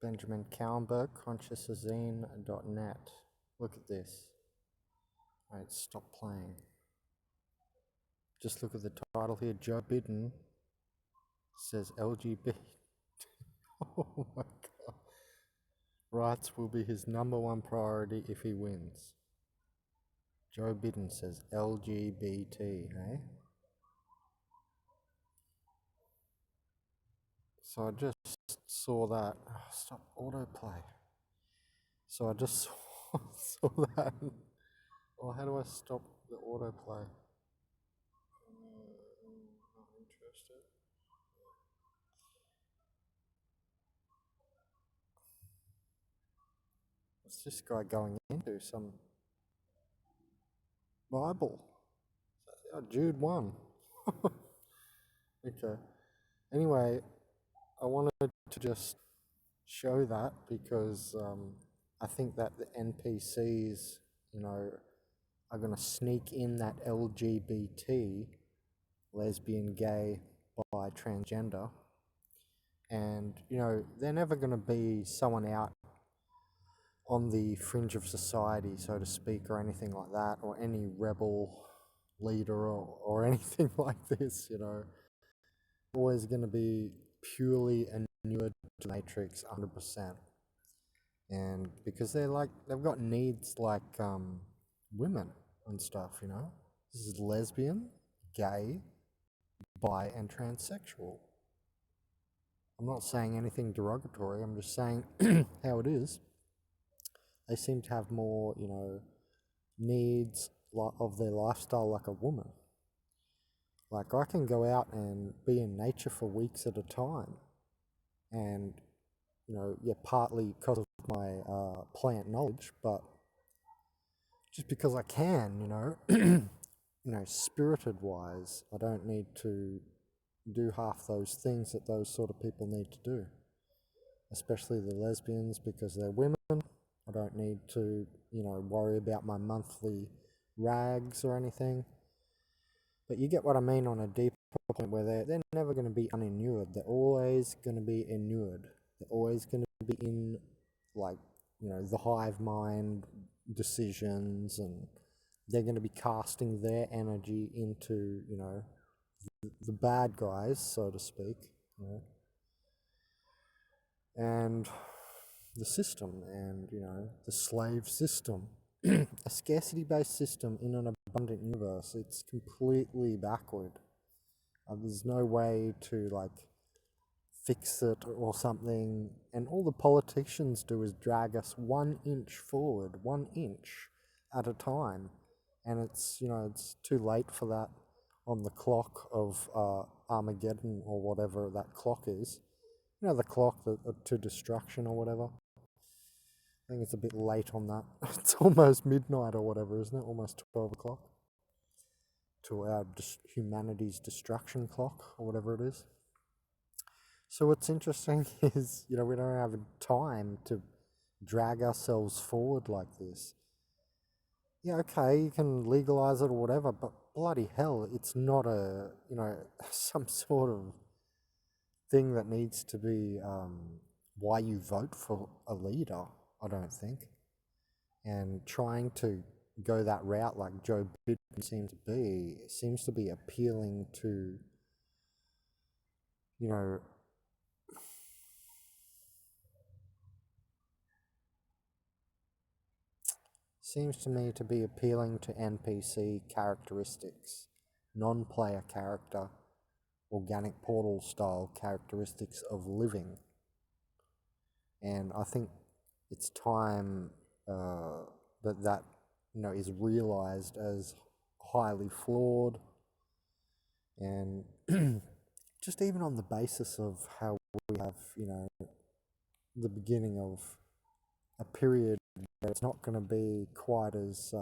Benjamin Cowenberg, consciousazine.net. Look at this. Wait, stop playing. Just look at the title here. Joe Biden says LGBT. Oh my god. Rights will be his #1 priority if he wins. Joe Biden says LGBT, eh? So I just saw that. Oh, stop autoplay. So I just saw that. Well, how do I stop the autoplay? Not interested. What's this guy going into? Some Bible. Oh, Jude 1. Okay. Anyway, I wanted to just show that because I think that the NPCs, are going to sneak in that LGBT, lesbian, gay, bi, transgender, and they're never going to be someone out on the fringe of society, so to speak, or anything like that, or any rebel leader or anything like this. Always going to be purely inured to the matrix 100%. And because they've got needs like women and stuff. This is lesbian, gay, bi, and transsexual. I'm not saying anything derogatory, I'm just saying how it is. They seem to have more, needs of their lifestyle like a woman. Like, I can go out and be in nature for weeks at a time, and partly because of my plant knowledge, but just because I can, spirited wise, I don't need to do half those things that those sort of people need to do, especially the lesbians, because they're women. I don't need to, worry about my monthly rags or anything. But you get what I mean on a deeper point, where they're never going to be uninured. They're always going to be inured. They're always going to be in, the hive mind decisions, and they're going to be casting their energy into, the bad guys, so to speak, and the system, and the slave system. A scarcity-based system in an abundant universe, it's completely backward. There's no way to fix it or something, and all the politicians do is drag us 1 inch forward, 1 inch at a time, and it's too late for that on the clock of Armageddon, or whatever that clock is. The clock to destruction or whatever. I think it's a bit late on that. It's almost midnight or whatever, isn't it? Almost 12 o'clock. To our humanity's destruction clock, or whatever it is. So what's interesting is, we don't have time to drag ourselves forward like this. Yeah, okay, you can legalize it or whatever, but bloody hell, it's not some sort of thing that needs to be why you vote for a leader, I don't think. And trying to go that route like Joe Biden seems to be appealing to, seems to me to be appealing to NPC characteristics, non-player character, organic portal style characteristics of living. And I think it's time that is realized as highly flawed, and just even on the basis of how we have the beginning of a period where it's not going to be quite as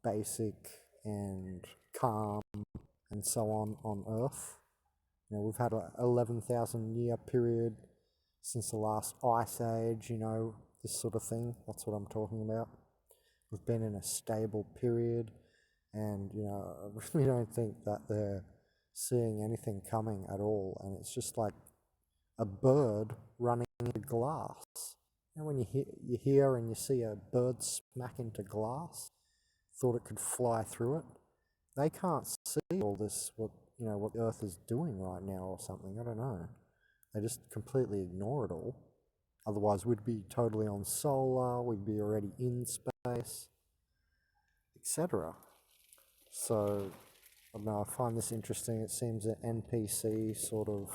basic and calm and so on Earth. We've had an 11,000 year period since the last ice age, this sort of thing. That's what I'm talking about. We've been in a stable period, and I really don't think that they're seeing anything coming at all. And it's just like a bird running into glass. You know, when you hear and you see a bird smack into glass, thought it could fly through it. They can't see all this, what the Earth is doing right now or something. I don't know. They just completely ignore it all. Otherwise, we'd be totally on solar. We'd be already in space, etc. So, I don't know. I find this interesting. It seems that NPC sort of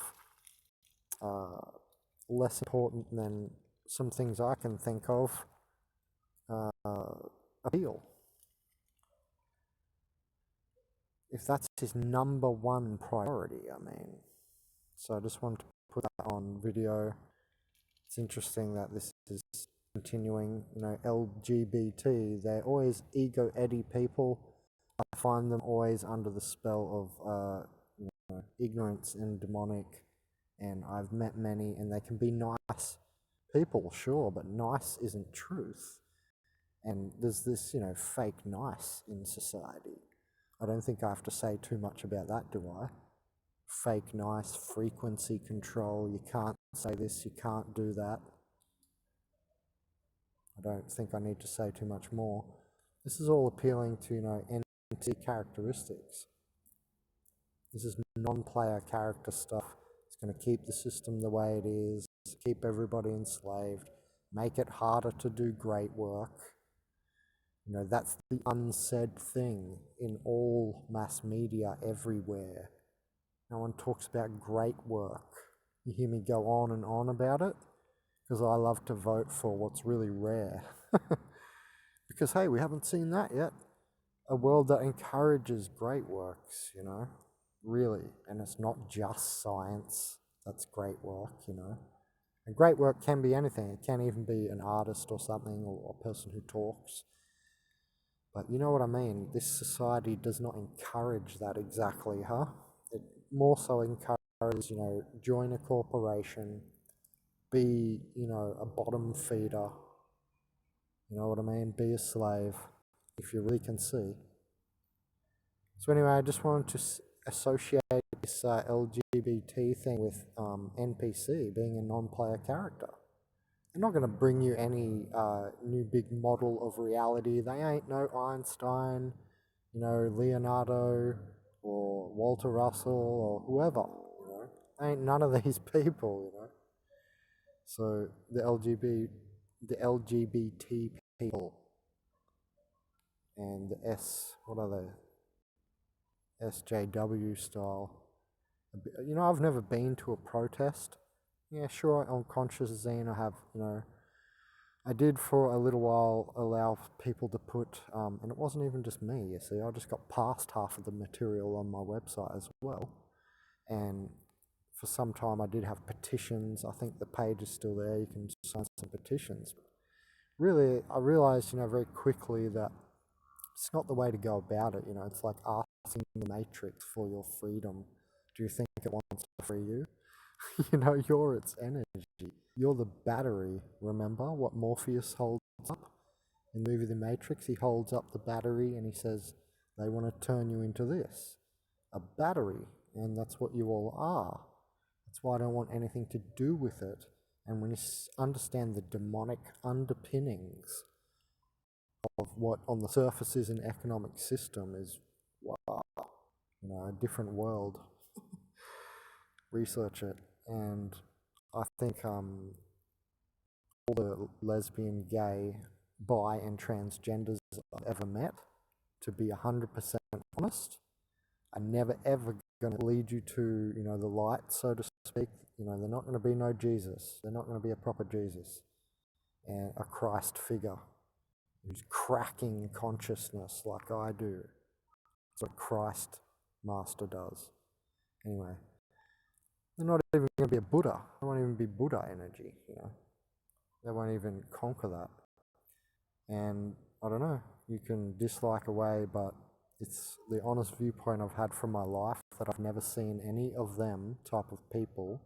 less important than some things I can think of appeal. If that's his number one priority, I mean. So I just wanted to put that on video. It's interesting that this is continuing. You know, LGBT, they're always ego-eddy people. I find them always under the spell of ignorance and demonic. And I've met many, and they can be nice people, sure, but nice isn't truth. And there's this, fake nice in society. I don't think I have to say too much about that, do I? Fake nice, frequency control, you can't say this, you can't do that. I don't think I need to say too much more. This is all appealing to, NPC characteristics. This is non-player character stuff. It's going to keep the system the way it is, keep everybody enslaved, make it harder to do great work. That's the unsaid thing in all mass media everywhere. No one talks about great work. You hear me go on and on about it because I love to vote for what's really rare. Because, hey, we haven't seen that yet. A world that encourages great works, really. And it's not just science that's great work, And great work can be anything. It can even be an artist or something, or a person who talks. But you know what I mean? This society does not encourage that exactly, huh? It more so encourages, join a corporation, be, a bottom feeder. You know what I mean? Be a slave, if you really can see. So anyway, I just wanted to associate this LGBT thing with NPC being a non-player character. They're not going to bring you any new big model of reality. They ain't no Einstein, Leonardo or Walter Russell or whoever, They ain't none of these people, So the LGBT people and the what are they? SJW style. I've never been to a protest. Yeah, sure, on consciousazine I have, I did for a little while allow people to put, and it wasn't even just me, you see, I just got past half of the material on my website as well. And for some time I did have petitions. I think the page is still there, you can sign some petitions. Really, I realized, very quickly that it's not the way to go about it, It's like asking the Matrix for your freedom. Do you think it wants to free you? You're its energy. You're the battery, remember what Morpheus holds up? In the movie The Matrix, he holds up the battery and he says, they want to turn you into this, a battery, and that's what you all are. That's why I don't want anything to do with it. And when you understand the demonic underpinnings of what on the surface is an economic system is, wow, a different world. Research it. And I think all the lesbian, gay, bi and transgenders I've ever met, to be 100% honest, are never ever going to lead you to, the light, so to speak. They're not going to be no Jesus. They're not going to be a proper Jesus and a Christ figure who's cracking consciousness like I do. That's what Christ Master does. Anyway, they're not even going to be a Buddha. They won't even be Buddha energy, They won't even conquer that. And I don't know, you can dislike away, but it's the honest viewpoint I've had from my life that I've never seen any of them type of people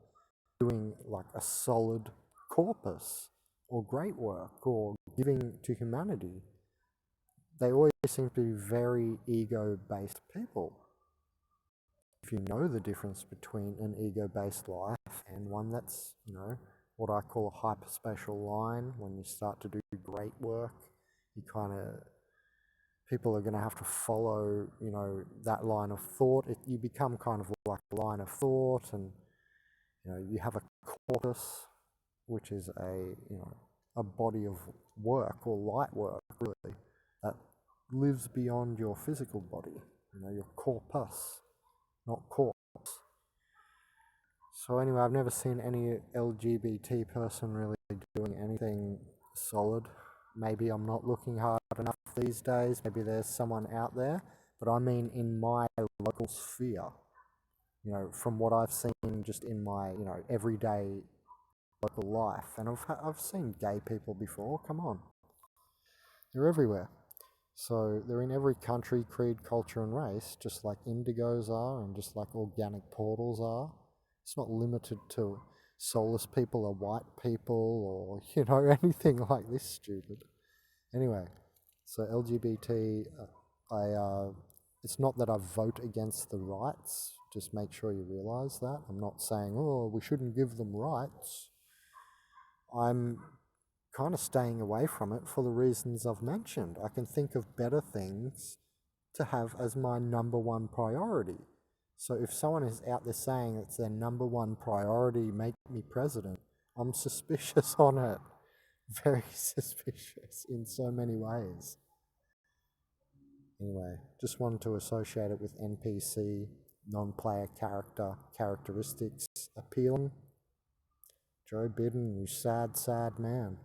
doing like a solid corpus or great work or giving to humanity. They always seem to be very ego-based people. If you know the difference between an ego-based life and one that's, what I call a hyperspatial line. When you start to do great work, you people are going to have to follow, that line of thought. You become kind of like a line of thought, and, you have a corpus, which is a body of work or light work, really, that lives beyond your physical body, your corpus, not corpse. So anyway, I've never seen any LGBT person really doing anything solid. Maybe I'm not looking hard enough these days. Maybe there's someone out there. But I mean in my local sphere, from what I've seen just in my, everyday local life. And I've seen gay people before. Come on. They're everywhere. So they're in every country, creed, culture, and race, just like indigos are and just like organic portals are. It's not limited to soulless people or white people or, anything like this stupid. Anyway, so LGBT, it's not that I vote against the rights. Just make sure you realize that. I'm not saying, oh, we shouldn't give them rights. I'm kind of staying away from it for the reasons I've mentioned. I can think of better things to have as my number one priority. So if someone is out there saying it's their number one priority, make me president, I'm suspicious on it. Very suspicious in so many ways. Anyway, just wanted to associate it with NPC, non-player characteristics appealing. Joe Biden, you sad, sad man.